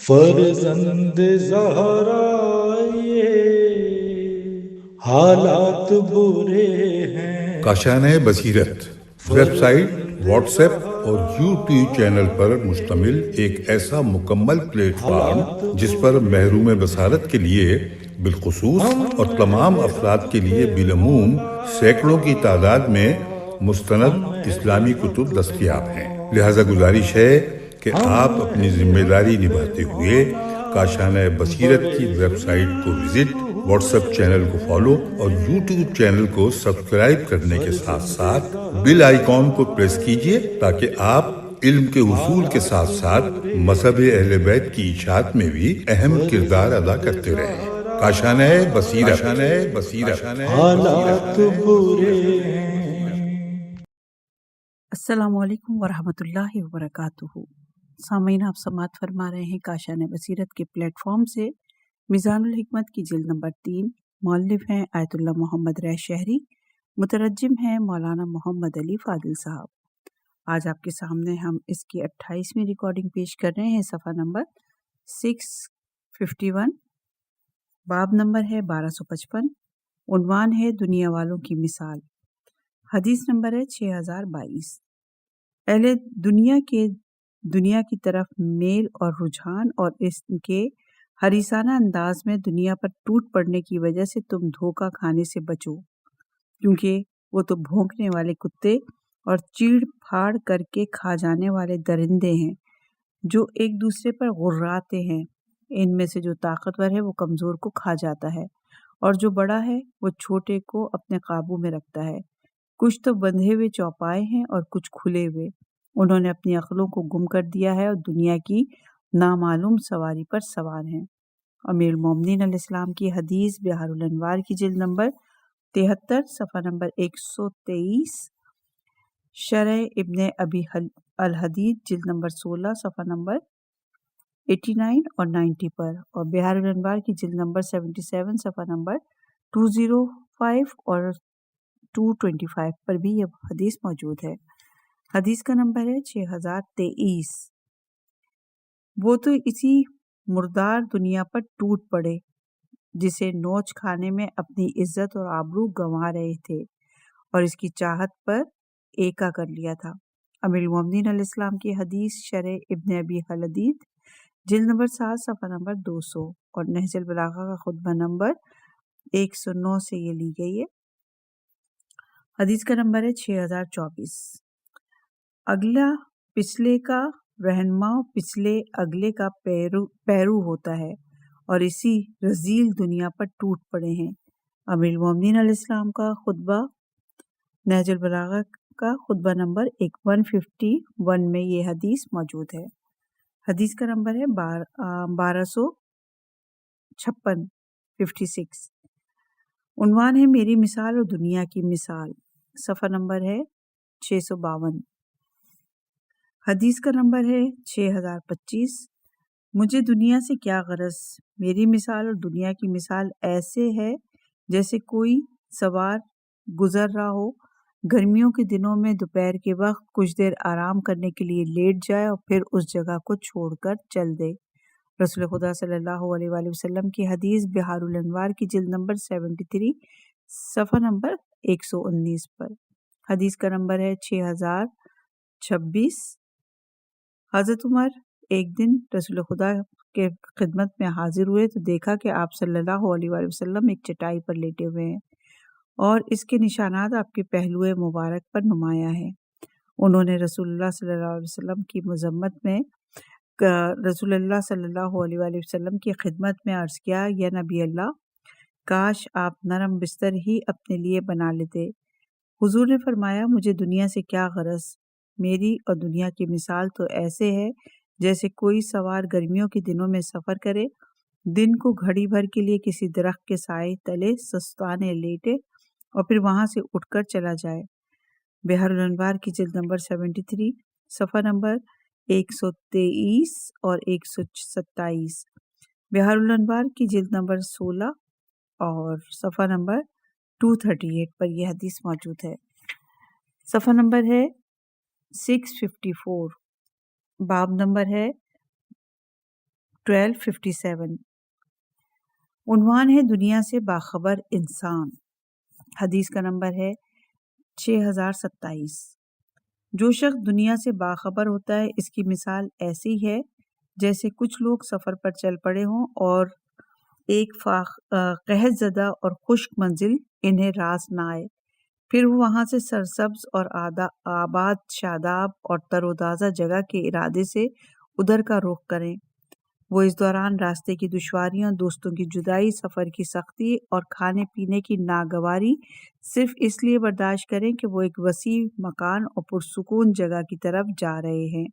فرزند زہرا یہ حالات برے ہیں. کاشانۂ بصیرت ویب سائٹ، واٹس ایپ اور یوٹیوب چینل پر مشتمل ایک ایسا مکمل پلیٹ فارم جس پر محروم بصارت کے لیے بالخصوص اور تمام افراد کے لیے بالعموم سینکڑوں کی تعداد میں مستند اسلامی کتب دستیاب ہیں. لہذا گزارش ہے کہ آپ اپنی ذمہ داری نبھاتے ہوئے کاشانۂ بصیرت کی ویب سائٹ کو وزٹ، واٹس ایپ چینل کو فالو اور یوٹیوب چینل کو سبسکرائب کرنے کے ساتھ ساتھ بیل آئیکن کو پریس کیجئے تاکہ آپ علم کے حصول کے ساتھ ساتھ مذہب اہل بیت کی اشاعت میں بھی اہم کردار ادا کرتے رہیں. کاشانۂ بصیرت. حالات برے ہیں. السلام علیکم ورحمۃ اللہ وبرکاتہ. سامعین، آپ سماعت فرما رہے ہیں کاشانۂ بصیرت کے پلیٹ فارم سے میزان الحکمت کی جلد نمبر 3. مؤلف ہیں آیت اللہ محمد ریح شہری، مترجم ہیں مولانا محمد علی فاضل صاحب. آج آپ کے سامنے ہم اس کی 28ویں ریکارڈنگ پیش کر رہے ہیں. صفحہ نمبر 651، باب نمبر ہے 1255، عنوان ہے دنیا والوں کی مثال. حدیث نمبر ہے 6022. اہل دنیا کی طرف میل اور رجحان اور اس کے حریصانہ انداز میں دنیا پر ٹوٹ پڑنے کی وجہ سے تم دھوکہ کھانے سے بچو، کیونکہ وہ تو بھونکنے والے کتے اور چیڑ پھاڑ کر کے کھا جانے والے درندے ہیں جو ایک دوسرے پر غراتے ہیں. ان میں سے جو طاقتور ہے وہ کمزور کو کھا جاتا ہے، اور جو بڑا ہے وہ چھوٹے کو اپنے قابو میں رکھتا ہے. کچھ تو بندھے ہوئے چوپائے ہیں اور کچھ کھلے ہوئے. انہوں نے اپنی عقلوں کو گم کر دیا ہے اور دنیا کی نامعلوم سواری پر سوار ہیں. امیر المومنین علیہ السلام کی حدیث بحار الانوار کی جلد نمبر 73، صفحہ نمبر 123، شرح ابن ابی الحدید جلد نمبر 16، صفحہ نمبر 89 اور 90 پر، اور بحار الانوار کی جلد نمبر 77، صفحہ نمبر 205 اور 225 پر بھی یہ حدیث موجود ہے. حدیث کا نمبر ہے 6023. وہ تو اسی مردار دنیا پر ٹوٹ پڑے جسے نوچ کھانے میں اپنی عزت اور آبرو گنوا رہے تھے اور اس کی چاہت پر ایکا کر لیا تھا. امیر المومنین علیہ السلام کی حدیث شرح ابن ابی الحدید جلد نمبر 7، صفحہ نمبر 200 اور نہج البلاغہ کا خطبہ نمبر 109 سے یہ لی گئی ہے. حدیث کا نمبر ہے 6024. اگلا پچھلے کا رہنما پچھلے اگلے کا پیرو ہوتا ہے اور اسی رذیل دنیا پر ٹوٹ پڑے ہیں. امیر المومنین علیہ السلام کا خطبہ نہج البلاغہ کا خطبہ نمبر 151 میں یہ حدیث موجود ہے. حدیث کا نمبر ہے 1256. عنوان ہے میری مثال اور دنیا کی مثال. صفحہ نمبر ہے 652. حدیث کا نمبر ہے 6025. مجھے دنیا سے کیا غرض، میری مثال اور دنیا کی مثال ایسے ہے جیسے کوئی سوار گزر رہا ہو، گرمیوں کے دنوں میں دوپہر کے وقت کچھ دیر آرام کرنے کے لیے لیٹ جائے اور پھر اس جگہ کو چھوڑ کر چل دے. رسول خدا صلی اللہ علیہ وآلہ وسلم کی حدیث بحار الانوار کی جلد نمبر 73، صفحہ نمبر 119 پر. حدیث کا نمبر ہے 6026. حضرت عمر ایک دن رسول خدا کے خدمت میں حاضر ہوئے تو دیکھا کہ آپ صلی اللہ علیہ وآلہ وسلم ایک چٹائی پر لیٹے ہوئے ہیں اور اس کے نشانات آپ کے پہلو مبارک پر نمایاں ہیں. انہوں نے رسول اللہ صلی اللہ علیہ وسلم کی مذمت میں رسول اللہ صلی اللہ علیہ وآلہ وسلم کی خدمت میں عرض کیا، یا نبی اللہ، کاش آپ نرم بستر ہی اپنے لیے بنا لیتے. حضور نے فرمایا، مجھے دنیا سے کیا غرض، میری اور دنیا کی مثال تو ایسے ہے جیسے کوئی سوار گرمیوں کے دنوں میں سفر کرے، دن کو گھڑی بھر کے لیے کسی درخت کے سائے تلے سستانے لیٹے اور پھر وہاں سے اٹھ کر چلا جائے. بحار الانوار کی جلد نمبر 73، صفحہ نمبر 123 اور 127. بحار الانوار کی جلد نمبر 16 اور صفحہ نمبر 238 پر یہ حدیث موجود ہے. صفحہ نمبر ہے 654. باب نمبر ہے 1257 عنوان ہے دنیا سے باخبر انسان. حدیث کا نمبر ہے 6027. جو شخص دنیا سے باخبر ہوتا ہے اس کی مثال ایسی ہے جیسے کچھ لوگ سفر پر چل پڑے ہوں اور ایک قحط زدہ اور خشک منزل انہیں راس نہ آئے، پھر وہ وہاں سے سرسبز اور آباد شاداب اور تر و تازہ جگہ کے ارادے سے ادھر کا رخ کریں. وہ اس دوران راستے کی دشواریاں، دوستوں کی جدائی، سفر کی سختی اور کھانے پینے کی ناگواری صرف اس لیے برداشت کریں کہ وہ ایک وسیع مکان اور پرسکون جگہ کی طرف جا رہے ہیں.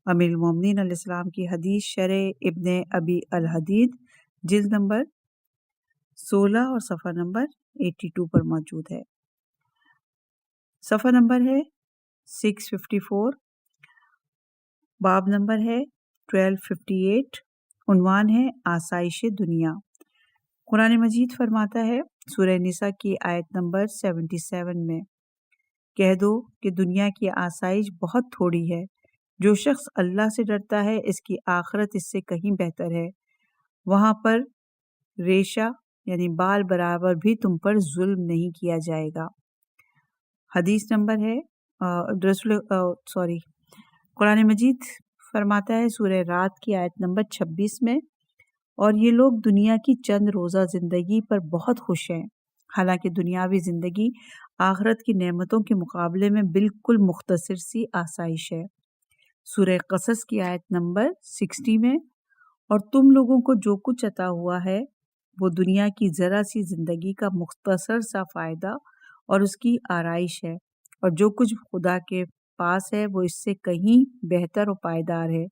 امیر المومنین علیہ السلام کی حدیث شرح ابن ابی الحدید جلد نمبر 16 اور صفحہ نمبر 82 پر موجود ہے. صفحہ نمبر ہے 654. باب نمبر ہے 1258. عنوان ہے آسائش دنیا. قرآن مجید فرماتا ہے سورہ نساء کی آیت نمبر 77 میں، کہہ دو کہ دنیا کی آسائش بہت تھوڑی ہے. جو شخص اللہ سے ڈرتا ہے اس کی آخرت اس سے کہیں بہتر ہے. وہاں پر ریشہ یعنی بال برابر بھی تم پر ظلم نہیں کیا جائے گا. حدیث نمبر ہے قرآن مجید فرماتا ہے سورہ رات کی آیت نمبر 26 میں، اور یہ لوگ دنیا کی چند روزہ زندگی پر بہت خوش ہیں، حالانکہ دنیاوی زندگی آخرت کی نعمتوں کے مقابلے میں بالکل مختصر سی آسائش ہے. سورہ قصص کی آیت نمبر 60 میں، اور تم لوگوں کو جو کچھ عطا ہوا ہے وہ دنیا کی ذرا سی زندگی کا مختصر سا فائدہ اور اس کی آرائش ہے، اور جو کچھ خدا کے پاس ہے وہ اس سے کہیں بہتر و پائیدار ہے.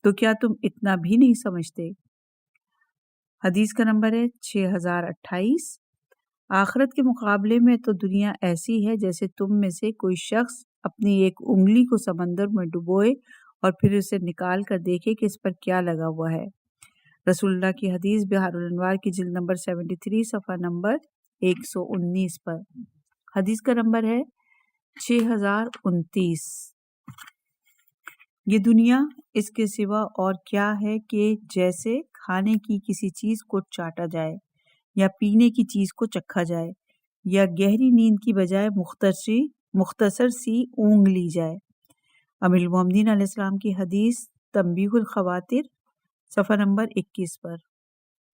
تو کیا تم اتنا بھی نہیں سمجھتے؟ حدیث کا نمبر ہے 6028. آخرت کے مقابلے میں تو دنیا ایسی ہے جیسے تم میں سے کوئی شخص اپنی ایک انگلی کو سمندر میں ڈبوئے اور پھر اسے نکال کر دیکھے کہ اس پر کیا لگا ہوا ہے. رسول اللہ کی حدیث بحار الانوار کی جلد نمبر 73 صفحہ نمبر 119 پر. حدیث کا نمبر ہے 6029. یہ دنیا اس کے سوا اور کیا ہے کہ جیسے کھانے کی کسی چیز کو چاٹا جائے یا پینے کی چیز کو چکھا جائے یا گہری نیند کی بجائے مختصر سی اونگ لی جائے. امیر المومنین علیہ السلام کی حدیث تنبیہ الخواطر صفحہ نمبر 21 پر.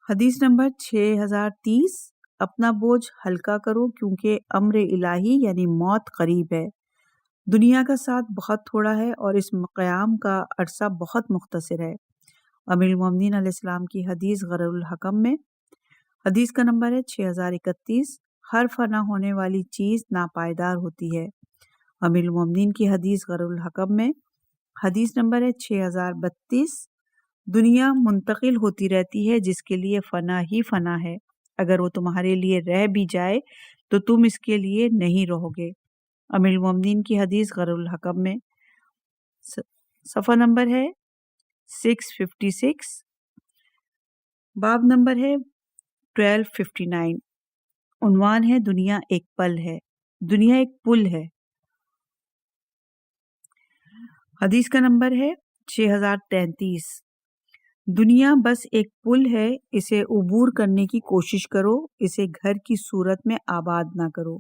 حدیث نمبر 6030. اپنا بوجھ ہلکا کرو کیونکہ امر الہی یعنی موت قریب ہے. دنیا کا ساتھ بہت تھوڑا ہے اور اس قیام کا عرصہ بہت مختصر ہے. امیر المومنین علیہ السلام کی حدیث غرر الحکم میں. حدیث کا نمبر ہے 6031. ہر فنا ہونے والی چیز ناپائیدار ہوتی ہے. امیر المومنین کی حدیث غرر الحکم میں. حدیث نمبر ہے 6032. دنیا منتقل ہوتی رہتی ہے جس کے لیے فنا ہی فنا ہے. اگر وہ تمہارے لیے رہ بھی جائے تو تم اس کے لیے نہیں رہو گے. امیر المومنین کی حدیث غرر الحکم میں. صفحہ نمبر ہے 656. باب نمبر ہے 1259. عنوان ہے دنیا ایک پل ہے. دنیا ایک پل ہے. حدیث کا نمبر ہے 6033. دنیا بس ایک پل ہے، اسے عبور کرنے کی کوشش کرو، اسے گھر کی صورت میں آباد نہ کرو.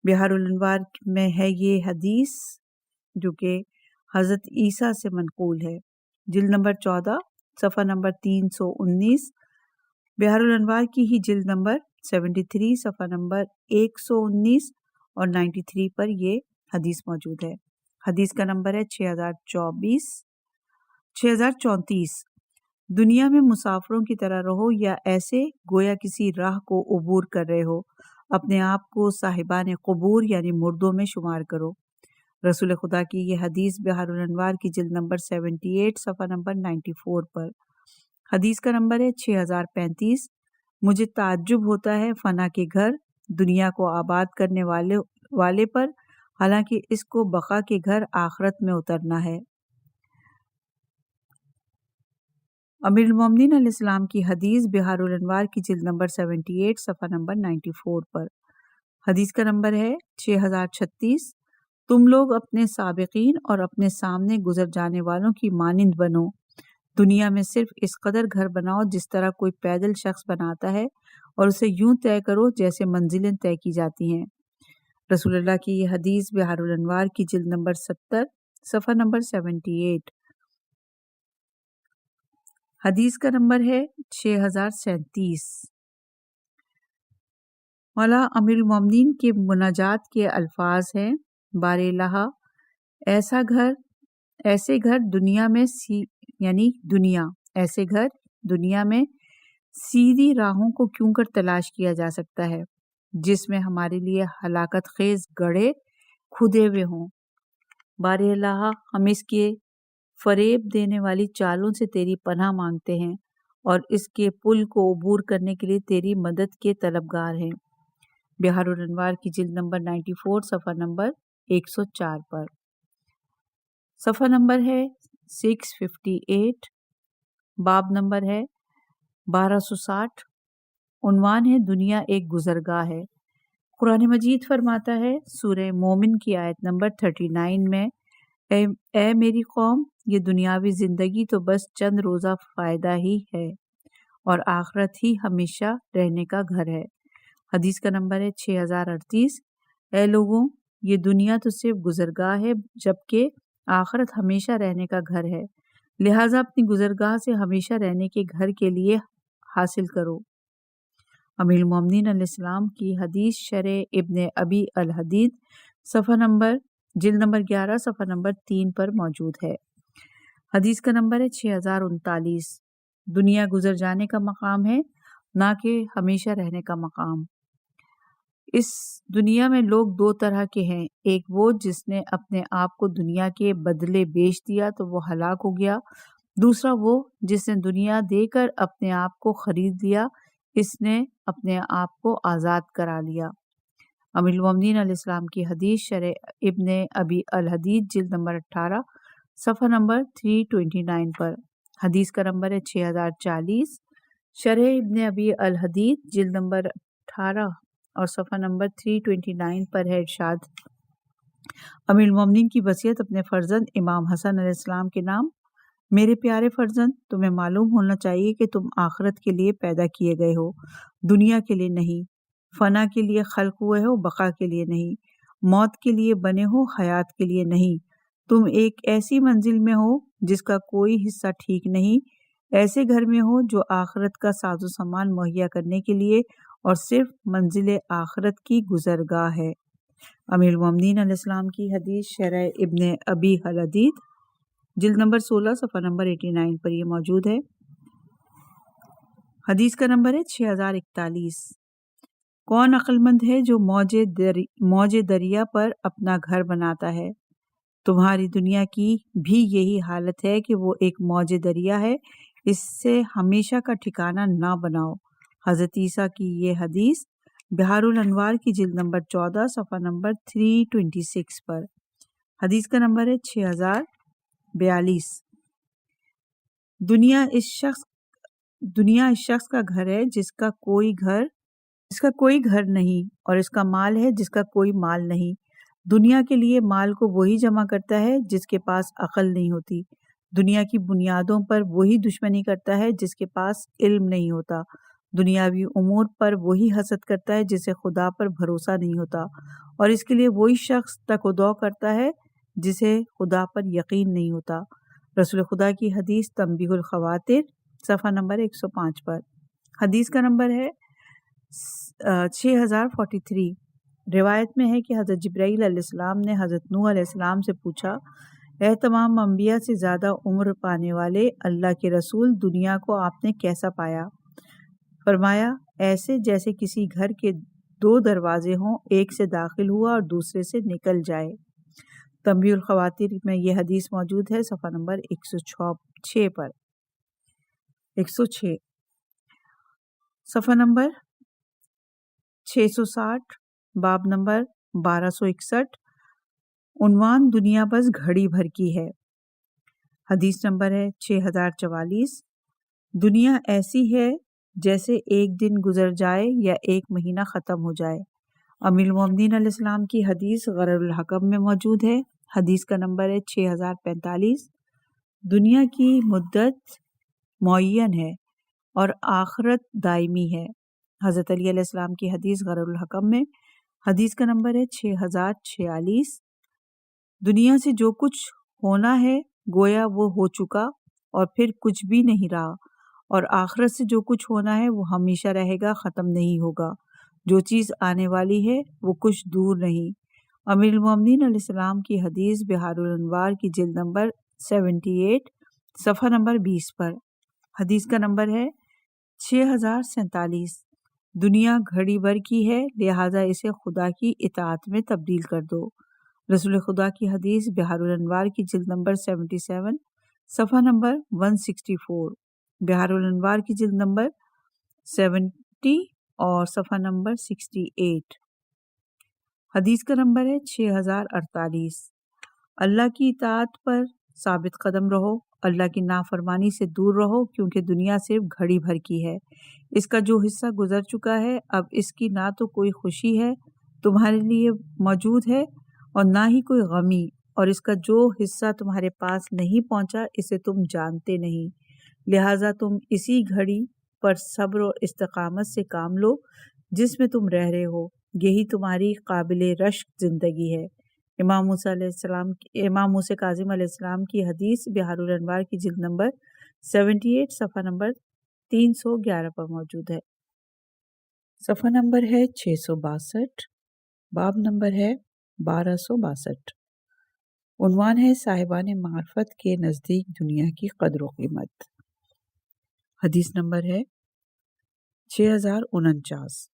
بحار الانوار میں ہے یہ حدیث جو کہ حضرت عیسیٰ سے منقول ہے. جلد نمبر 14 صفحہ نمبر 319. بحار الانوار کی ہی جلد نمبر 73 صفحہ نمبر 119 اور 93 پر یہ حدیث موجود ہے. حدیث کا نمبر ہے 6034. دنیا میں مسافروں کی طرح رہو یا ایسے گویا کسی راہ کو عبور کر رہے ہو. اپنے آپ کو صاحبان قبور یعنی مردوں میں شمار کرو. رسول خدا کی یہ حدیث بحار الانوار کی جلد نمبر 78 صفحہ نمبر 94 پر. حدیث کا نمبر ہے 6035. مجھے تعجب ہوتا ہے فنا کے گھر دنیا کو آباد کرنے والے پر، حالانکہ اس کو بقا کے گھر آخرت میں اترنا ہے. امیر المومنین علیہ السلام کی حدیث بحار الانوار کی جلد نمبر 78 صفحہ نمبر 94 پر. حدیث کا نمبر ہے 6036. تم لوگ اپنے سابقین اور اپنے سامنے گزر جانے والوں کی مانند بنو. دنیا میں صرف اس قدر گھر بناؤ جس طرح کوئی پیدل شخص بناتا ہے اور اسے یوں طے کرو جیسے منزلیں طے کی جاتی ہیں۔ رسول اللہ کی یہ حدیث بحار الانوار کی جلد نمبر 70 صفحہ نمبر 78۔ حدیث کا نمبر ہے 6037۔ مولا امیر المومنین کے مناجات کے الفاظ ہیں: بار الہ، ایسے گھر دنیا میں دنیا میں سیدھی راہوں کو کیوں کر تلاش کیا جا سکتا ہے جس میں ہمارے لیے ہلاکت خیز گڑھے کھدے ہوئے ہوں۔ بار الہ، ہم اس کے فریب دینے والی چالوں سے تیری پناہ مانگتے ہیں اور اس کے پل کو عبور کرنے کے لیے تیری مدد کے طلبگار ہیں۔ بحار الانوار کی جلد نمبر 94 صفحہ نمبر 104 پر۔ صفحہ نمبر ہے 658، باب نمبر ہے 1260، عنوان ہے دنیا ایک گزرگاہ ہے۔ قرآن مجید فرماتا ہے سورہ مومن کی آیت نمبر 39 میں، اے میری قوم، یہ دنیاوی زندگی تو بس چند روزہ فائدہ ہی ہے اور آخرت ہی ہمیشہ رہنے کا گھر ہے۔ حدیث کا نمبر ہے 6038۔ اے لوگوں، یہ دنیا تو صرف گزرگاہ ہے جبکہ آخرت ہمیشہ رہنے کا گھر ہے، لہٰذا اپنی گزرگاہ سے ہمیشہ رہنے کے گھر کے لیے حاصل کرو۔ امیر المومنین علیہ السلام کی حدیث شرح ابن ابی الحدید صفحہ نمبر جلد نمبر 11 صفحہ نمبر 3 پر موجود ہے۔ حدیث کا نمبر ہے 6039۔ دنیا گزر جانے کا مقام ہے، نہ کہ ہمیشہ رہنے کا مقام۔ اس دنیا میں لوگ دو طرح کے ہیں، ایک وہ جس نے اپنے آپ کو دنیا کے بدلے بیچ دیا تو وہ ہلاک ہو گیا، دوسرا وہ جس نے دنیا دے کر اپنے آپ کو خرید لیا، اس نے اپنے آپ کو آزاد کرا لیا۔ امیر المومنین علیہ السلام کی حدیث شرح ابن ابی الحدید جلد نمبر 18 صفحہ نمبر 329 پر۔ حدیث کا نمبر ہے 6040۔ شرح ابن ابی الحدید جلد نمبر 18 اور صفحہ نمبر 329 پر ہے ارشاد: امیر المومنین کی وصیت اپنے فرزند امام حسن علیہ السلام کے نام: میرے پیارے فرزند، تمہیں معلوم ہونا چاہیے کہ تم آخرت کے لیے پیدا کیے گئے ہو، دنیا کے لیے نہیں۔ فنا کے لیے خلق ہوئے ہو، بقا کے لیے نہیں۔ موت کے لیے بنے ہو، حیات کے لیے نہیں۔ تم ایک ایسی منزل میں ہو جس کا کوئی حصہ ٹھیک نہیں، ایسے گھر میں ہو جو آخرت کا ساز و سامان مہیا کرنے کے لیے اور صرف منزل آخرت کی گزرگاہ ہے۔ امیر المومنین علیہ السلام کی حدیث شرح ابن ابی الحدید جلد نمبر 16 صفحہ نمبر 89 پر یہ موجود ہے۔ حدیث کا نمبر ہے 6041۔ کون عقل مند ہے جو موج دریا پر اپنا گھر بناتا ہے؟ تمہاری دنیا کی بھی یہی حالت ہے کہ وہ ایک موج دریا ہے، اس سے ہمیشہ کا ٹھکانہ نہ بناؤ۔ حضرت عیسیٰ کی یہ حدیث بحار الانوار کی جلد نمبر 14 صفحہ نمبر 326 پر۔ حدیث کا نمبر ہے 6042۔ دنیا اس شخص کا گھر ہے جس کا کوئی گھر نہیں، اور اس کا مال ہے جس کا کوئی مال نہیں۔ دنیا کے لیے مال کو وہی جمع کرتا ہے جس کے پاس عقل نہیں ہوتی، دنیا کی بنیادوں پر وہی دشمنی کرتا ہے جس کے پاس علم نہیں ہوتا، دنیاوی امور پر وہی حسد کرتا ہے جسے خدا پر بھروسہ نہیں ہوتا، اور اس کے لیے وہی شخص تک و دو کرتا ہے جسے خدا پر یقین نہیں ہوتا۔ رسول خدا کی حدیث تنبیہ الخواطر صفحہ نمبر 105 پر۔ حدیث کا نمبر ہے 6043۔ روایت میں ہے کہ حضرت جبرائیل علیہ السلام نے حضرت نوح علیہ السلام سے پوچھا: اے تمام انبیاء سے زیادہ عمر پانے والے اللہ کے رسول، دنیا کو آپ نے کیسا پایا؟ فرمایا: ایسے جیسے کسی گھر کے دو دروازے ہوں، ایک سے داخل ہوا اور دوسرے سے نکل جائے۔ تنبیہ الخواطر میں یہ حدیث موجود ہے صفحہ نمبر 106 پر۔ 106 صفحہ نمبر 660، باب نمبر 1261، عنوان دنیا بس گھڑی بھر کی ہے۔ حدیث نمبر ہے 6044۔ دنیا ایسی ہے جیسے ایک دن گزر جائے یا ایک مہینہ ختم ہو جائے۔ امیر المومنین علیہ السلام کی حدیث غرر الحکم میں موجود ہے۔ حدیث کا نمبر ہے 6045۔ دنیا کی مدت معین ہے اور آخرت دائمی ہے۔ حضرت علی علیہ السلام کی حدیث غرر الحکم میں، حدیث کا نمبر ہے 6046۔ دنیا سے جو کچھ ہونا ہے گویا وہ ہو چکا اور پھر کچھ بھی نہیں رہا، اور آخرت سے جو کچھ ہونا ہے وہ ہمیشہ رہے گا، ختم نہیں ہوگا۔ جو چیز آنے والی ہے وہ کچھ دور نہیں۔ امیر المومنین علیہ السلام کی حدیث بحار الانوار کی جلد نمبر 78 صفحہ نمبر 20 پر، حدیث کا نمبر ہے 6047۔ دنیا گھڑی بھر کی ہے، لہٰذا اسے خدا کی اطاعت میں تبدیل کر دو۔ رسول خدا کی حدیث بحار الانوار کی جلد نمبر 77 صفحہ نمبر 164، بحار الانوار کی جلد نمبر 70 اور صفحہ نمبر 68۔ حدیث کا نمبر ہے 6048۔ اللہ کی اطاعت پر ثابت قدم رہو، اللہ کی نافرمانی سے دور رہو، کیونکہ دنیا صرف گھڑی بھر کی ہے۔ اس کا جو حصہ گزر چکا ہے اب اس کی نہ تو کوئی خوشی ہے تمہارے لیے موجود ہے اور نہ ہی کوئی غمی، اور اس کا جو حصہ تمہارے پاس نہیں پہنچا اسے تم جانتے نہیں، لہٰذا تم اسی گھڑی پر صبر و استقامت سے کام لو جس میں تم رہ رہے ہو، یہی تمہاری قابل رشک زندگی ہے۔ امام موسیٰ کاظم علیہ السلام کی حدیث بحار الانوار کی جلد نمبر 78 صفحہ نمبر 311 پر موجود ہے۔ صفحہ نمبر ہے 662، باب نمبر ہے 1262۔ عنوان ہے صاحبان معرفت کے نزدیک دنیا کی قدر و قیمت۔ حدیث نمبر ہے 6049۔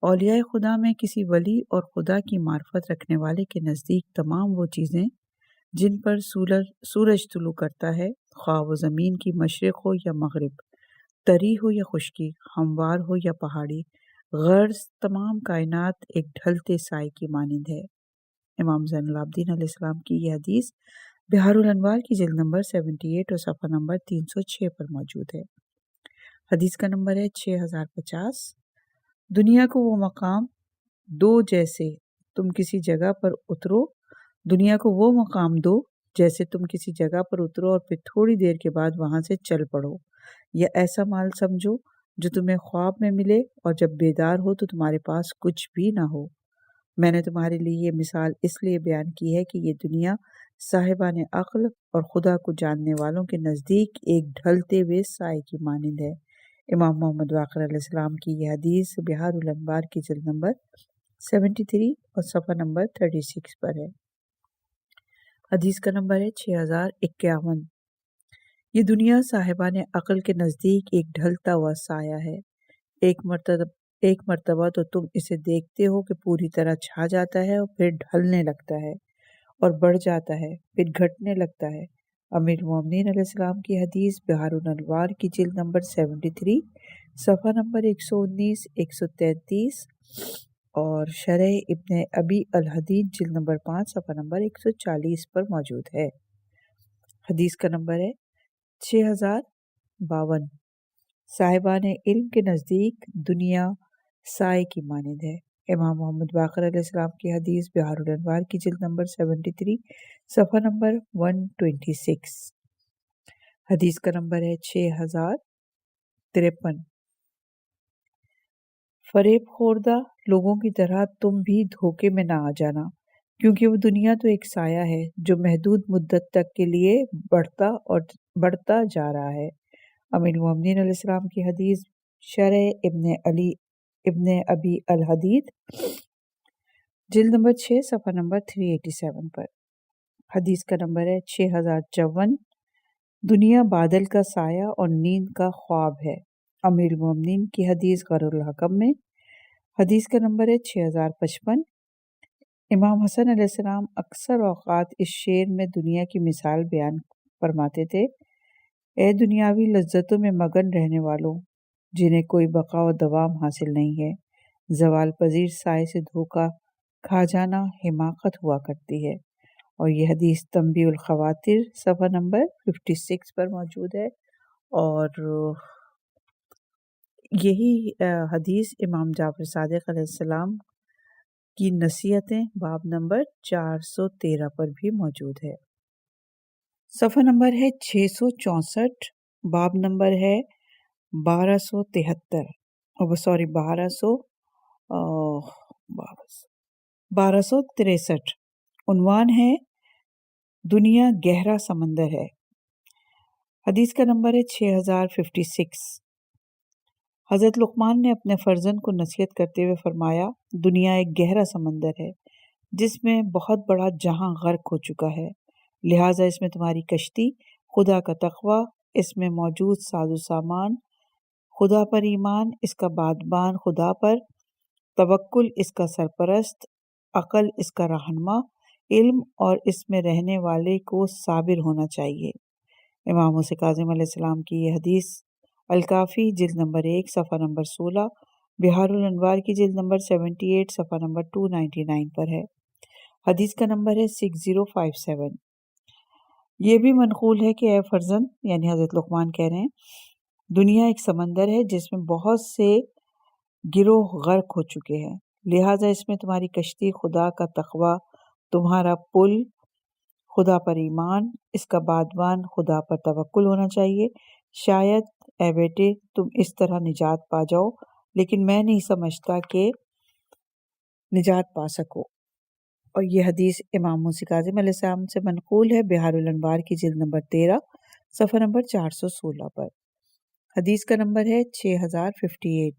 اولیاء خدا میں کسی ولی اور خدا کی معرفت رکھنے والے کے نزدیک تمام وہ چیزیں جن پر سورج طلوع کرتا ہے، خواہ وہ زمین کی مشرق ہو یا مغرب، تری ہو یا خشکی، ہموار ہو یا پہاڑی، غرض تمام کائنات ایک ڈھلتے سائے کی مانند ہے۔ امام زین العابدین علیہ السلام کی یہ حدیث بحار الانوار کی جلد نمبر 78 اور صفحہ نمبر 306 پر موجود ہے۔ حدیث کا نمبر ہے 6050۔ دنیا کو وہ مقام دو جیسے تم کسی جگہ پر اترو، دنیا کو وہ مقام دو جیسے تم کسی جگہ پر اترو اور پھر تھوڑی دیر کے بعد وہاں سے چل پڑو، یا ایسا مال سمجھو جو تمہیں خواب میں ملے اور جب بیدار ہو تو تمہارے پاس کچھ بھی نہ ہو۔ میں نے تمہارے لیے یہ مثال اس لیے بیان کی ہے کہ یہ دنیا صاحبان عقل اور خدا کو جاننے والوں کے نزدیک ایک ڈھلتے ہوئے سائے کی مانند ہے۔ امام محمد باقر علیہ السلام کی یہ حدیث بحار الانوار کی جلد نمبر 73 اور صفحہ نمبر 36 پر ہے۔ حدیث کا نمبر ہے 6051۔ یہ دنیا صاحبان عقل کے نزدیک ایک ڈھلتا ہوا سایہ ہے۔ ایک مرتبہ تو تم اسے دیکھتے ہو کہ پوری طرح چھا جاتا ہے اور پھر ڈھلنے لگتا ہے اور بڑھ جاتا ہے، پھر گھٹنے لگتا ہے۔ امیر المومنین علیہ السلام کی حدیث بحار الانوار کی جلد نمبر 73 صفحہ نمبر 119، 133 اور شرح ابن ابی الحدید جلد نمبر 5 صفحہ نمبر 140 پر موجود ہے۔ حدیث کا نمبر ہے 6052۔ صاحبان علم کے نزدیک دنیا سائے کی مانند ہے۔ امام محمد باقر علیہ السلام کی حدیث بحار الانوار کی جلد نمبر 73 صفحہ نمبر 126۔ حدیث کا نمبر ہے 6053۔ فریب خوردہ لوگوں کی طرح تم بھی دھوکے میں نہ آ جانا، کیونکہ وہ دنیا تو ایک سایہ ہے جو محدود مدت تک کے لیے بڑھتا جا رہا ہے۔ امیر المومنین علیہ السلام کی حدیث شرح ابن ابی الحدید جلد نمبر 6 صفحہ نمبر 387 پر۔ حدیث کا نمبر ہے 6054۔ دنیا بادل کا سایہ اور نیند کا خواب ہے۔ امیر المومنین کی حدیث غرر الحکم میں، حدیث کا نمبر ہے 6055۔ امام حسن علیہ السلام اکثر اوقات اس شعر میں دنیا کی مثال بیان فرماتے تھے: اے دنیاوی لذتوں میں مگن رہنے والوں جنہیں کوئی بقا و دوام حاصل نہیں ہے، زوال پذیر سائے سے دھوکا کھا جانا حماقت ہوا کرتی ہے۔ اور یہ حدیث تنبیہ الخواطر صفحہ نمبر 56 پر موجود ہے، اور یہی حدیث امام جعفر صادق علیہ السلام کی نصیحتیں باب نمبر 413 پر بھی موجود ہے۔ صفحہ نمبر ہے 664، باب نمبر ہے 1273، 1263۔ عنوان ہے دنیا گہرا سمندر ہے۔ حدیث کا نمبر ہے 6056۔ حضرت لقمان نے اپنے فرزند کو نصیحت کرتے ہوئے فرمایا، دنیا ایک گہرا سمندر ہے جس میں بہت بڑا جہاں غرق ہو چکا ہے، لہٰذا اس میں تمہاری کشتی خدا کا تقوی، اس میں موجود ساز و سامان خدا پر ایمان، اس کا بادبان خدا پر توکل، اس کا سرپرست عقل، اس کا رہنما علم، اور اس میں رہنے والے کو صابر ہونا چاہیے۔ امام غوث کاظم علیہ السلام کی یہ حدیث الکافی جلد نمبر 1 صفحہ نمبر 16، بہار الانوار کی جلد نمبر 78 صفحہ نمبر 299 پر ہے۔ حدیث کا نمبر ہے 6057۔ یہ بھی منقول ہے کہ اے فرزند، یعنی حضرت لقمان کہہ رہے ہیں، دنیا ایک سمندر ہے جس میں بہت سے گروہ غرق ہو چکے ہیں، لہٰذا اس میں تمہاری کشتی خدا کا تقوی، تمہارا پل خدا پر ایمان، اس کا بادبان خدا پر توکل ہونا چاہیے۔ شاید اے بیٹے تم اس طرح نجات پا جاؤ، لیکن میں نہیں سمجھتا کہ نجات پا سکو۔ اور یہ حدیث امام موسی کاظم علیہ السلام سے منقول ہے، بہار الانوار کی جلد نمبر 13 صفحہ نمبر 416 پر۔ حدیث کا نمبر ہے 6058۔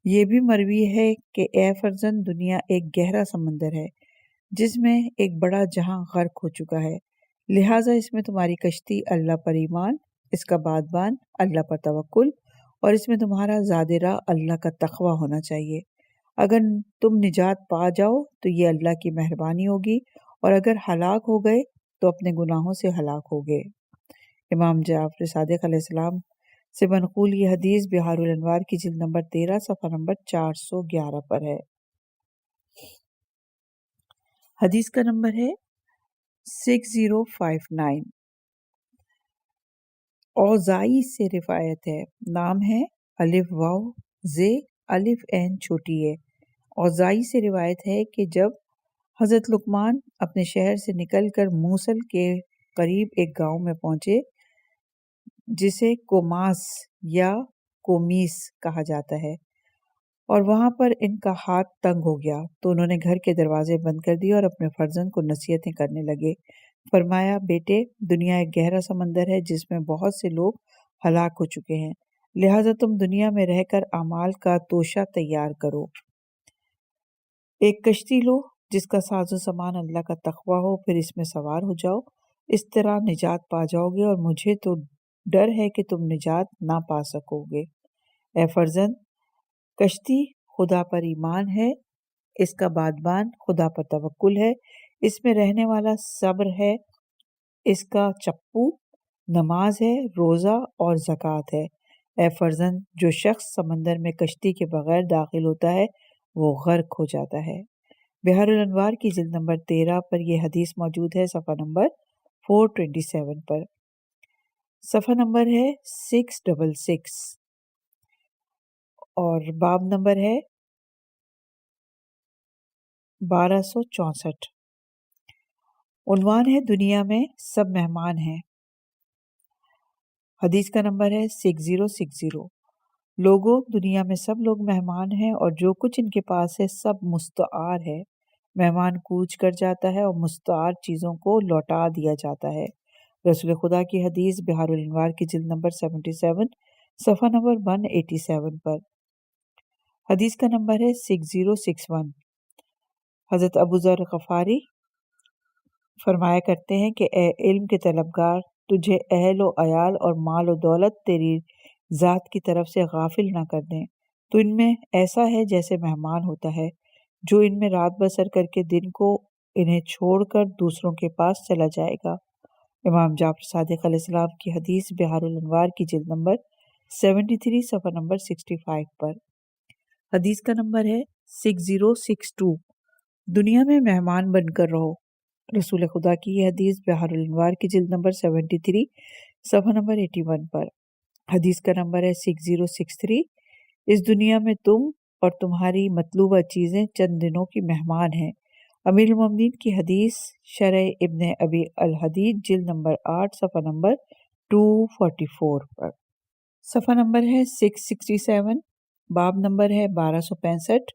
یہ بھی مروی ہے کہ اے فرزند، دنیا ایک گہرا سمندر ہے جس میں ایک بڑا جہاں غرق ہو چکا ہے، لہٰذا اس میں تمہاری کشتی اللہ پر ایمان، اس کا بادبان اللہ پر توکل، اور اس میں تمہارا زاد راہ اللہ کا تقوی ہونا چاہیے۔ اگر تم نجات پا جاؤ تو یہ اللہ کی مہربانی ہوگی، اور اگر ہلاک ہو گئے تو اپنے گناہوں سے ہلاک ہو گئے۔ امام جعفر صادق علیہ السلام سے منقول یہ حدیث بہار الانوار کی جلد نمبر 13 صفحہ نمبر 411 پر ہے۔ حدیث کا نمبر ہے 6059۔ اوزائی سے روایت ہے، نام ہے الف واو زے الف عین چھوٹی ہے۔ اوزائی سے روایت ہے کہ جب حضرت لقمان اپنے شہر سے نکل کر موصل کے قریب ایک گاؤں میں پہنچے جسے کوماس یا کومیس کہا جاتا ہے، اور وہاں پر ان کا ہاتھ تنگ ہو گیا تو انہوں نے گھر کے دروازے بند کر دیے اور اپنے فرزند کو نصیحتیں کرنے لگے۔ فرمایا، بیٹے دنیا ایک گہرا سمندر ہے جس میں بہت سے لوگ ہلاک ہو چکے ہیں، لہٰذا تم دنیا میں رہ کر اعمال کا توشہ تیار کرو، ایک کشتی لو جس کا ساز و سامان اللہ کا تقوی ہو، پھر اس میں سوار ہو جاؤ، اس طرح نجات پا جاؤ گے، اور مجھے تو ڈر ہے کہ تم نجات نہ پا سکو گے۔ اے فرزند، کشتی خدا پر ایمان ہے، اس کا بادبان خدا پر توکل ہے، اس میں رہنے والا صبر ہے، اس کا چپو نماز ہے، روزہ اور زکوٰۃ ہے۔ اے فرزند، جو شخص سمندر میں کشتی کے بغیر داخل ہوتا ہے وہ غرق ہو جاتا ہے۔ بہار الانوار کی جلد نمبر 13 پر یہ حدیث موجود ہے، صفحہ نمبر 427 پر۔ صفحہ نمبر ہے 666 اور باب نمبر ہے 1264۔ عنوان ہے دنیا میں سب مہمان ہیں۔ حدیث کا نمبر ہے 6060۔ لوگوں، دنیا میں سب لوگ مہمان ہیں، اور جو کچھ ان کے پاس ہے سب مستعار ہے۔ مہمان کوچ کر جاتا ہے اور مستعار چیزوں کو لوٹا دیا جاتا ہے۔ رسول خدا کی حدیث بہار الانوار کی جلد نمبر 77 صفحہ نمبر 187 پر۔ حدیث کا نمبر ہے 6061۔ حضرت ابو ذر غفاری فرمایا کرتے ہیں کہ اے علم کے طلبگار، تجھے اہل و عیال اور مال و دولت تیری ذات کی طرف سے غافل نہ کر دیں، تو ان میں ایسا ہے جیسے مہمان ہوتا ہے جو ان میں رات بسر کر کے دن کو انہیں چھوڑ کر دوسروں کے پاس چلا جائے گا۔ امام جعفر صادق علیہ السلام کی حدیث بہار الانوار کی جلد نمبر 73 صفحہ نمبر 65 پر۔ حدیث کا نمبر ہے 6062۔ دنیا میں مہمان بن کر رہو۔ رسول خدا کی یہ حدیث بہار الانوار کی جلد نمبر 73 صفحہ نمبر 81 پر۔ حدیث کا نمبر ہے 6063۔ اس دنیا میں تم اور تمہاری مطلوبہ چیزیں چند دنوں کی مہمان ہیں، امیر المومنین کی حدیث شرح ابن ابی الحدید جلد نمبر 8 صفحہ نمبر 244 پر۔ صفحہ نمبر ہے 667، باب نمبر ہے 1265،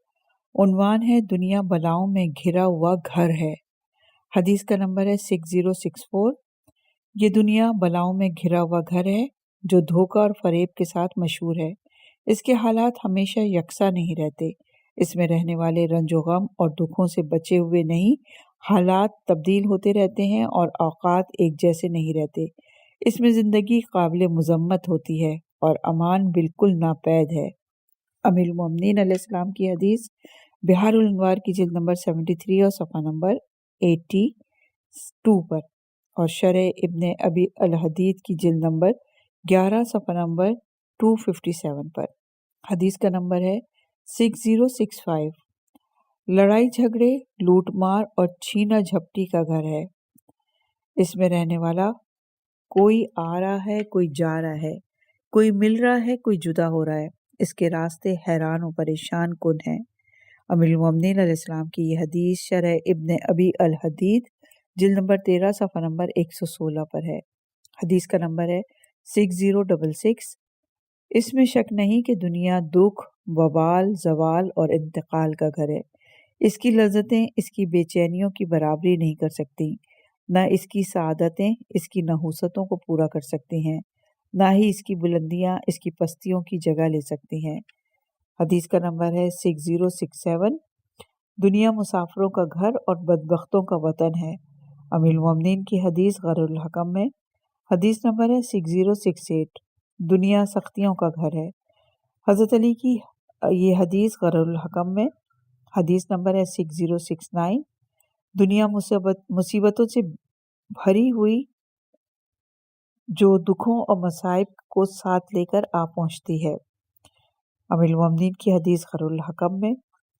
عنوان ہے دنیا بلاؤں میں گھرا ہوا گھر ہے۔ حدیث کا نمبر ہے 6064۔ یہ دنیا بلاؤں میں گھرا ہوا گھر ہے جو دھوکہ اور فریب کے ساتھ مشہور ہے۔ اس کے حالات ہمیشہ یکساں نہیں رہتے۔ اس میں رہنے والے رنج و غم اور دکھوں سے بچے ہوئے نہیں، حالات تبدیل ہوتے رہتے ہیں اور اوقات ایک جیسے نہیں رہتے۔ اس میں زندگی قابل مذمت ہوتی ہے اور امان بالکل ناپید ہے۔ امیر المومنین علیہ السلام کی حدیث بحار الانوار کی جلد نمبر 73 اور صفحہ نمبر 82 پر، اور شرح ابن ابی الحدید کی جلد نمبر 11 صفحہ نمبر 257 پر۔ حدیث کا نمبر ہے 6065۔ لڑائی جھگڑے، لوٹ مار اور چھینا جھپٹی کا گھر ہے۔ اس میں رہنے والا کوئی آ رہا ہے، کوئی جا رہا ہے، کوئی مل رہا ہے، کوئی جدا ہو رہا ہے۔ اس کے راستے حیران و پریشان کن ہیں۔ امیر المومنین علیہ السلام کی یہ حدیث شرح ابن ابی الحدید جلد نمبر 13 صفحہ نمبر 116 پر ہے۔ حدیث کا نمبر ہے 6066۔ اس میں شک نہیں کہ دنیا دکھ، وبال، زوال اور انتقال کا گھر ہے۔ اس کی لذتیں اس کی بے چینیوں کی برابری نہیں کر سکتی، نہ اس کی سعادتیں اس کی نحوستوں کو پورا کر سکتی ہیں، نہ ہی اس کی بلندیاں اس کی پستیوں کی جگہ لے سکتی ہیں۔ حدیث کا نمبر ہے 6067۔ دنیا مسافروں کا گھر اور بدبختوں کا وطن ہے۔ امیر المومنین کی حدیث غر الحکم میں حدیث نمبر ہے 6068۔ دنیا سختیوں کا گھر ہے۔ حضرت علی کی یہ حدیث غر الحکم میں حدیث نمبر ہے 6069۔ دنیا مصیبتوں سے بھری ہوئی جو دکھوں اور مصائب کو ساتھ لے کر آ پہنچتی ہے۔ امیر المومنین کی حدیث غر الحکم میں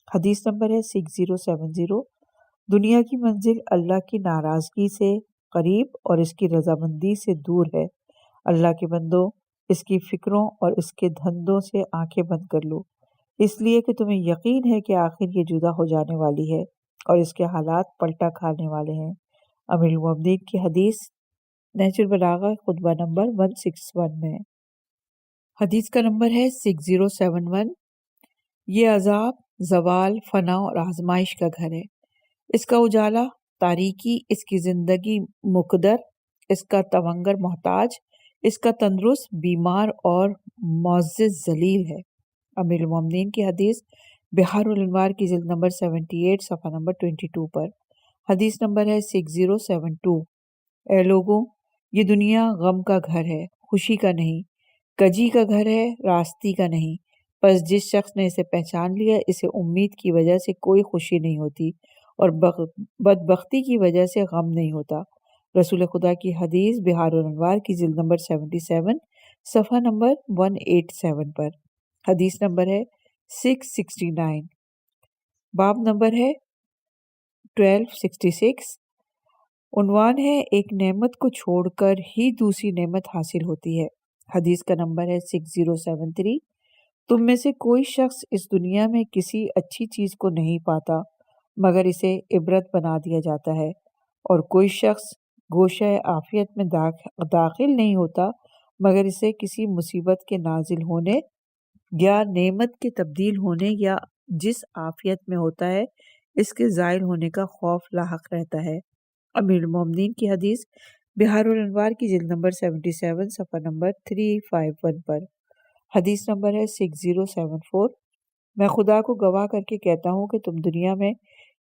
حدیث نمبر ہے 6070۔ دنیا کی منزل اللہ کی ناراضگی سے قریب اور اس کی رضامندی سے دور ہے۔ اللہ کے بندو، اس کی فکروں اور اس کے دھندوں سے آنکھیں بند کر لو، اس لیے کہ تمہیں یقین ہے کہ آخر یہ جدا ہو جانے والی ہے اور اس کے حالات پلٹا کھانے والے ہیں۔ امیر المومنین کی حدیث نہج البلاغہ خطبہ نمبر 161 میں۔ حدیث کا نمبر ہے 6071۔ یہ عذاب، زوال، فنا اور آزمائش کا گھر ہے۔ اس کا اجالا تاریکی، اس کی زندگی مقدر، اس کا تونگر محتاج، اس کا تندرست بیمار اور معزز ذلیل ہے۔ امیر المومنین کی حدیث بحار الانوار کی جلد نمبر 78 صفحہ نمبر 22 پر۔ حدیث نمبر ہے 6072۔ اے لوگوں، یہ دنیا غم کا گھر ہے، خوشی کا نہیں، کجی کا گھر ہے، راستی کا نہیں۔ پس جس شخص نے اسے پہچان لیا، اسے امید کی وجہ سے کوئی خوشی نہیں ہوتی اور بدبختی کی وجہ سے غم نہیں ہوتا۔ رسول خدا کی حدیث بحار الانوار کی جلد نمبر 77 صفحہ نمبر 187 پر۔ حدیث نمبر ہے 669۔ باب نمبر ہے 1266۔ عنوان ہے ایک نعمت کو چھوڑ کر ہی دوسری نعمت حاصل ہوتی ہے۔ حدیث کا نمبر ہے 6073۔ تم میں سے کوئی شخص اس دنیا میں کسی اچھی چیز کو نہیں پاتا مگر اسے عبرت بنا دیا جاتا ہے، اور کوئی شخص گوشہ عافیت میں داخل نہیں ہوتا مگر اسے کسی مصیبت کے نازل ہونے یا نعمت کے تبدیل ہونے یا جس عافیت میں ہوتا ہے اس کے زائل ہونے کا خوف لاحق رہتا ہے۔ امیر المومنین کی حدیث بحار الانوار کی جلد نمبر 77 صفحہ نمبر 351 پر۔ حدیث نمبر ہے 6074۔ میں خدا کو گواہ کر کے کہتا ہوں کہ تم دنیا میں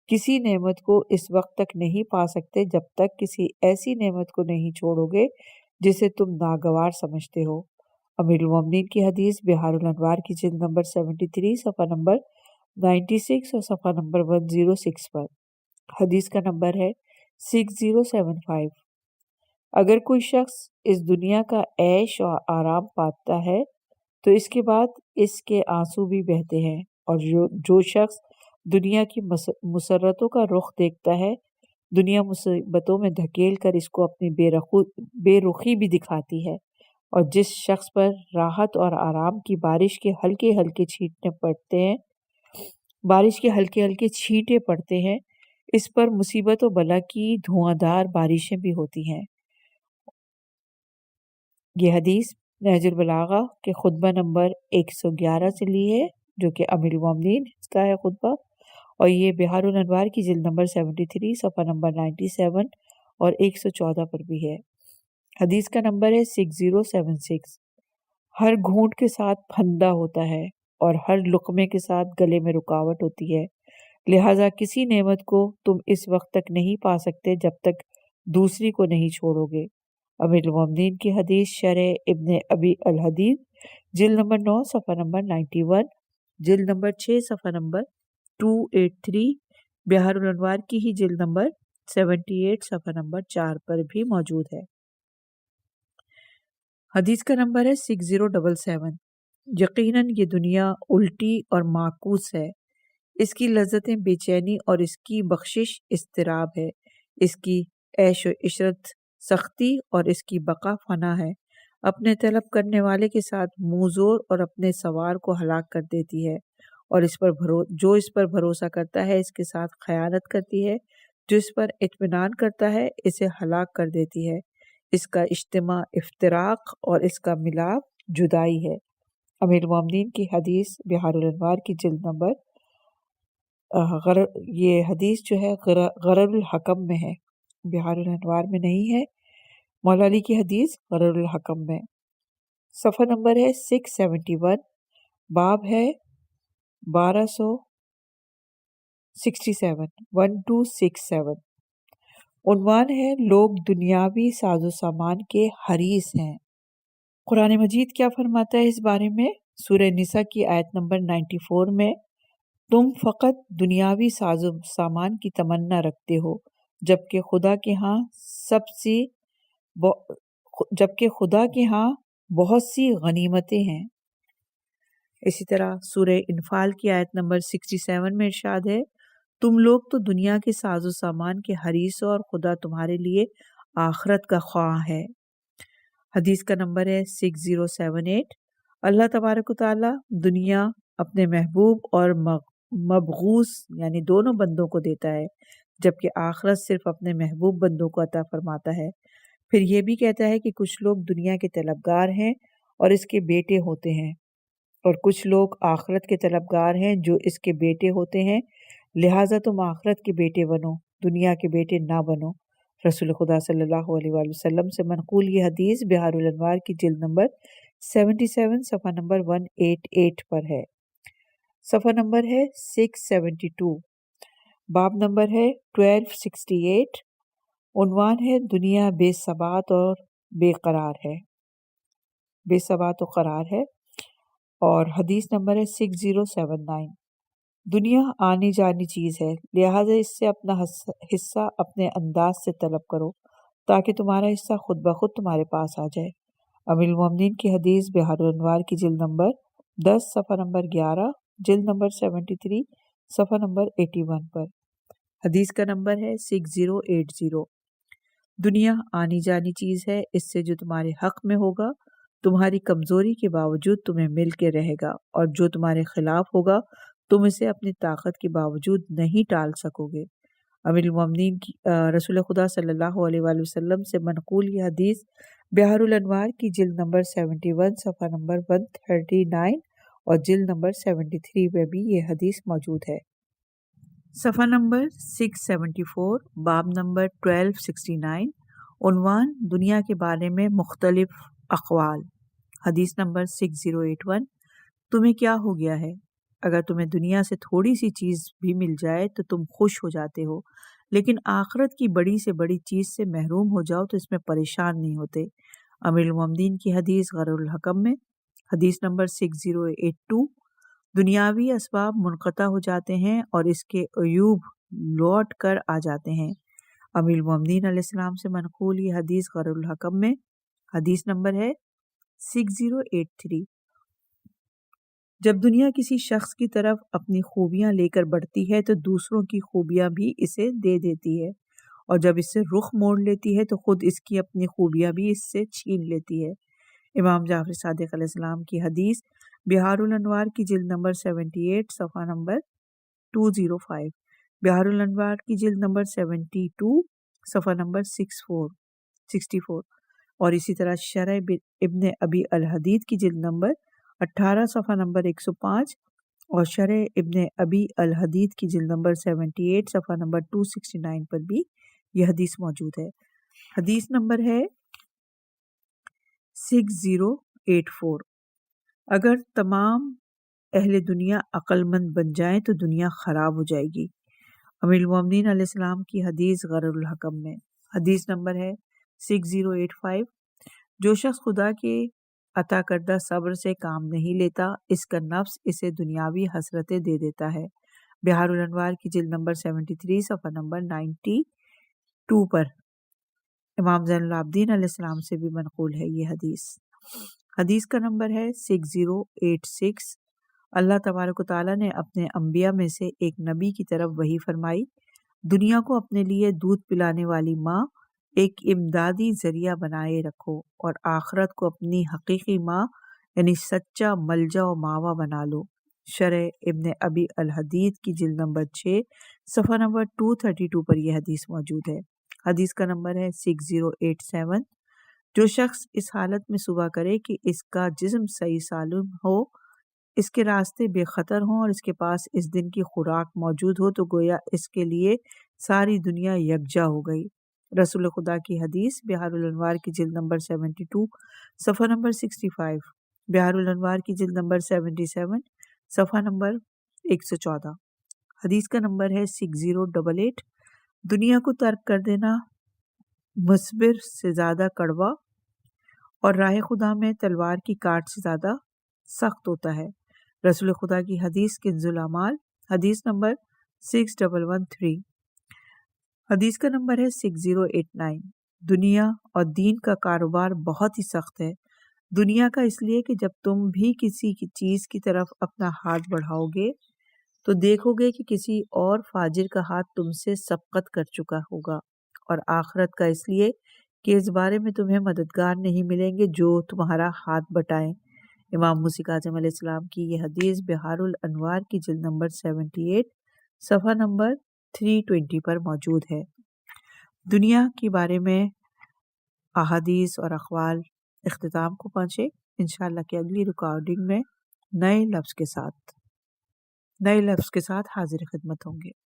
کسی نعمت کو اس وقت تک نہیں پا سکتے جب تک کسی ایسی نعمت کو نہیں چھوڑو گے جسے تم ناگوار سمجھتے ہو۔ امیر المومنین کی حدیث بحار الانوار کی جلد نمبر 73 صفحہ نمبر 96 اور صفحہ نمبر 106 پر۔ حدیث کا نمبر ہے 6075۔ اگر کوئی شخص اس دنیا کا عیش اور آرام پاتا ہے تو اس کے بعد اس کے آنسو بھی بہتے ہیں، اور جو شخص دنیا کی مسرتوں کا رخ دیکھتا ہے، دنیا مصیبتوں میں دھکیل کر اس کو اپنی بے رخی بھی دکھاتی ہے، اور جس شخص پر راحت اور آرام کی بارش کے ہلکے ہلکے چھینٹے پڑتے ہیں، اس پر مصیبت و بلا کی دھواں بارشیں بھی ہوتی ہیں۔ یہ حدیث نہج البلاغہ کے خطبہ نمبر 111 سے لی ہے، جو کہ امیر المومنین کا ہے خطبہ، اور یہ بہار الانوار کی جلد نمبر 73 صفحہ نمبر 97 اور 114 پر بھی ہے۔ حدیث کا نمبر ہے 6076۔ ہر گھونٹ کے ساتھ پھندا ہوتا ہے اور ہر لقمے کے ساتھ گلے میں رکاوٹ ہوتی ہے، لہٰذا کسی نعمت کو تم اس وقت تک نہیں پا سکتے جب تک دوسری کو نہیں چھوڑو گے۔ امیر المومنین کی حدیث شرح ابن ابی الحدید جلد نمبر 9 صفحہ نمبر 91، جلد نمبر 6 صفحہ نمبر 283، بہار الانوار کی ہی جلد نمبر 78 صفحہ نمبر 4 پر بھی موجود ہے۔ حدیث کا نمبر ہے 6077۔ یقیناً یہ دنیا الٹی اور معکوس ہے، اس کی لذتیں بے چینی اور اس کی بخشش اضطراب ہے، اس کی عیش و عشرت سختی اور اس کی بقا فنا ہے، اپنے طلب کرنے والے کے ساتھ منہ زور اور اپنے سوار کو ہلاک کر دیتی ہے، اور جو اس پر بھروسہ کرتا ہے اس کے ساتھ خیانت کرتی ہے، جو اس پر اطمینان کرتا ہے اسے ہلاک کر دیتی ہے، اس کا اجتماع افتراق اور اس کا ملاپ جدائی ہے۔ امیر المومنین کی حدیث بہار الانوار کی جلد نمبر یہ حدیث جو ہے غرر الحکم میں ہے، بہار الانوار میں نہیں ہے، مولا علی کی حدیث غرر الحکم میں۔ صفحہ نمبر ہے 671، باب ہے 1267 عنوان ہے لوگ دنیاوی ساز و سامان کے حریص ہیں۔ قرآن مجید کیا فرماتا ہے اس بارے میں؟ سورہ نساء کی آیت نمبر 94 میں، تم فقط دنیاوی ساز و سامان کی تمنا رکھتے ہو جبکہ خدا کے ہاں بہت سی غنیمتیں ہیں۔ اسی طرح سورہ انفال کی آیت نمبر 67 میں ارشاد ہے، تم لوگ تو دنیا کے ساز و سامان کے حریص ہو اور خدا تمہارے لیے آخرت کا خواہاں ہے۔ حدیث کا نمبر ہے 6078۔ اللہ تبارک و تعالی دنیا اپنے محبوب اور مبغوث یعنی دونوں بندوں کو دیتا ہے، جبکہ آخرت صرف اپنے محبوب بندوں کو عطا فرماتا ہے۔ پھر یہ بھی کہتا ہے کہ کچھ لوگ دنیا کے طلبگار ہیں اور اس کے بیٹے ہوتے ہیں، اور کچھ لوگ آخرت کے طلبگار ہیں جو اس کے بیٹے ہوتے ہیں، لہٰذا تم آخرت کے بیٹے بنو، دنیا کے بیٹے نہ بنو۔ رسول خدا صلی اللہ علیہ وآلہ وسلم سے منقول یہ حدیث بہار الانوار کی جلد نمبر 77 صفحہ نمبر 188 پر ہے۔ صفحہ نمبر ہے 672، باب نمبر ہے 1268، عنوان ہے دنیا بے ثبات اور بے قرار ہے، بے ثبات و قرار ہے، اور حدیث نمبر ہے 6079۔ دنیا آنی جانی چیز ہے، لہٰذا اس سے اپنا حصہ اپنے انداز سے طلب کرو تاکہ تمہارا حصہ خود بخود تمہارے پاس آ جائے۔ امیر المومنین کی حدیث بہار الانوار کی جلد نمبر 10 صفحہ نمبر 11، جلد نمبر 73 صفحہ نمبر 81 پر۔ حدیث کا نمبر ہے 6080۔ دنیا آنی جانی چیز ہے، اس سے جو تمہارے حق میں ہوگا تمہاری کمزوری کے باوجود تمہیں مل کے رہے گا، اور جو تمہارے خلاف ہوگا تم اسے اپنی طاقت کے باوجود نہیں ٹال سکو گے۔ امیر المومنین کی رسول خدا صلی اللہ علیہ وآلہ وسلم سے منقول یہ حدیث بہار الانوار کی جلد نمبر 71 صفحہ نمبر 139 اور جلد نمبر 73 میں بھی یہ حدیث موجود ہے۔ صفحہ نمبر 674، باب نمبر 1269، عنوان دنیا کے بارے میں مختلف اقوال۔ حدیث نمبر 6081، تمہیں کیا ہو گیا ہے؟ اگر تمہیں دنیا سے تھوڑی سی چیز بھی مل جائے تو تم خوش ہو جاتے ہو، لیکن آخرت کی بڑی سے بڑی چیز سے محروم ہو جاؤ تو اس میں پریشان نہیں ہوتے۔ امیر المومنین کی حدیث غرر الحکم میں۔ حدیث نمبر 6082، دنیاوی اسباب منقطع ہو جاتے ہیں اور اس کے عیوب لوٹ کر آ جاتے ہیں۔ امیر المومنین علیہ السلام سے منقول یہ حدیث غرر الحکم میں۔ حدیث نمبر ہے 6083۔ جب دنیا کسی شخص کی طرف اپنی خوبیاں لے کر بڑھتی ہے تو دوسروں کی خوبیاں بھی اسے دے دیتی ہے، اور جب اس سے رخ موڑ لیتی ہے تو خود اس کی اپنی خوبیاں بھی اس سے چھین لیتی ہے۔ امام جعفر صادق علیہ السلام کی حدیث بہار الانوار کی جلد نمبر 78 صفحہ نمبر 205۔ بہار الانوار کی جلد نمبر 72 صفحہ نمبر 64 اور اسی طرح شرح ابن ابی الحدید کی جلد نمبر 18 صفحہ نمبر 105 اور شرح ابن ابی الحدید کی جلد نمبر 78 صفحہ نمبر 269 پر بھی یہ حدیث موجود ہے۔ حدیث نمبر ہے 6084۔ اگر تمام اہل دنیا عقل مند بن جائیں تو دنیا خراب ہو جائے گی۔ امیر المومنین علیہ السلام کی حدیث غرر الحکم میں۔ حدیث نمبر ہے 6085۔ جو شخص خدا کے عطا کردہ صبر سے کام نہیں لیتا، اس کا نفس اسے دنیاوی حسرتیں دے دیتا ہے۔ بہار الانوار کی جلد نمبر 73 صفحہ نمبر 92 پر امام زین العابدین علیہ السلام سے بھی منقول ہے یہ حدیث۔ حدیث کا نمبر ہے 6086۔ اللہ تبارک و تعالیٰ نے اپنے انبیاء میں سے ایک نبی کی طرف وحی فرمائی، دنیا کو اپنے لیے دودھ پلانے والی ماں ایک امدادی ذریعہ بنائے رکھو اور آخرت کو اپنی حقیقی ماں یعنی سچا ملجا و ماوا بنا لو۔ شرح ابن ابی الحدید کی جلد نمبر 6 صفحہ نمبر 232 پر یہ حدیث موجود ہے۔ حدیث کا نمبر ہے 6087۔ جو شخص اس حالت میں صبح کرے کہ اس کا جسم صحیح سالم ہو، اس کے راستے بے خطر ہوں اور اس کے پاس اس دن کی خوراک موجود ہو، تو گویا اس کے لیے ساری دنیا یکجا ہو گئی۔ رسول خدا کی حدیث بہار الانوار کی جلد نمبر 72 صفحہ نمبر 65، بہار الانوار کی جلد نمبر 77 صفحہ نمبر 114۔ حدیث کا نمبر ہے 6088۔ دنیا کو ترک کر دینا مصبر سے زیادہ کڑوا اور راہ خدا میں تلوار کی کاٹ سے زیادہ سخت ہوتا ہے۔ رسول خدا کی حدیث کنز الاعمال، حدیث نمبر 6113۔ حدیث کا نمبر ہے 6089۔ دنیا اور دین کا کاروبار بہت ہی سخت ہے۔ دنیا کا اس لیے کہ جب تم بھی کسی کی چیز کی طرف اپنا ہاتھ بڑھاؤ گے تو دیکھو گے کہ کسی اور فاجر کا ہاتھ تم سے سبقت کر چکا ہوگا، اور آخرت کا اس لیے کہ اس بارے میں تمہیں مددگار نہیں ملیں گے جو تمہارا ہاتھ بٹائیں۔ امام موسی کاظم علیہ السلام کی یہ حدیث بہار الانوار کی جلد نمبر 78 صفحہ نمبر 320 پر موجود ہے۔ دنیا کے بارے میں احادیث اور اقوال اختتام کو پہنچے۔ انشاءاللہ کہ اگلی ریکارڈنگ میں نئے لفظ کے ساتھ حاضر خدمت ہوں گے۔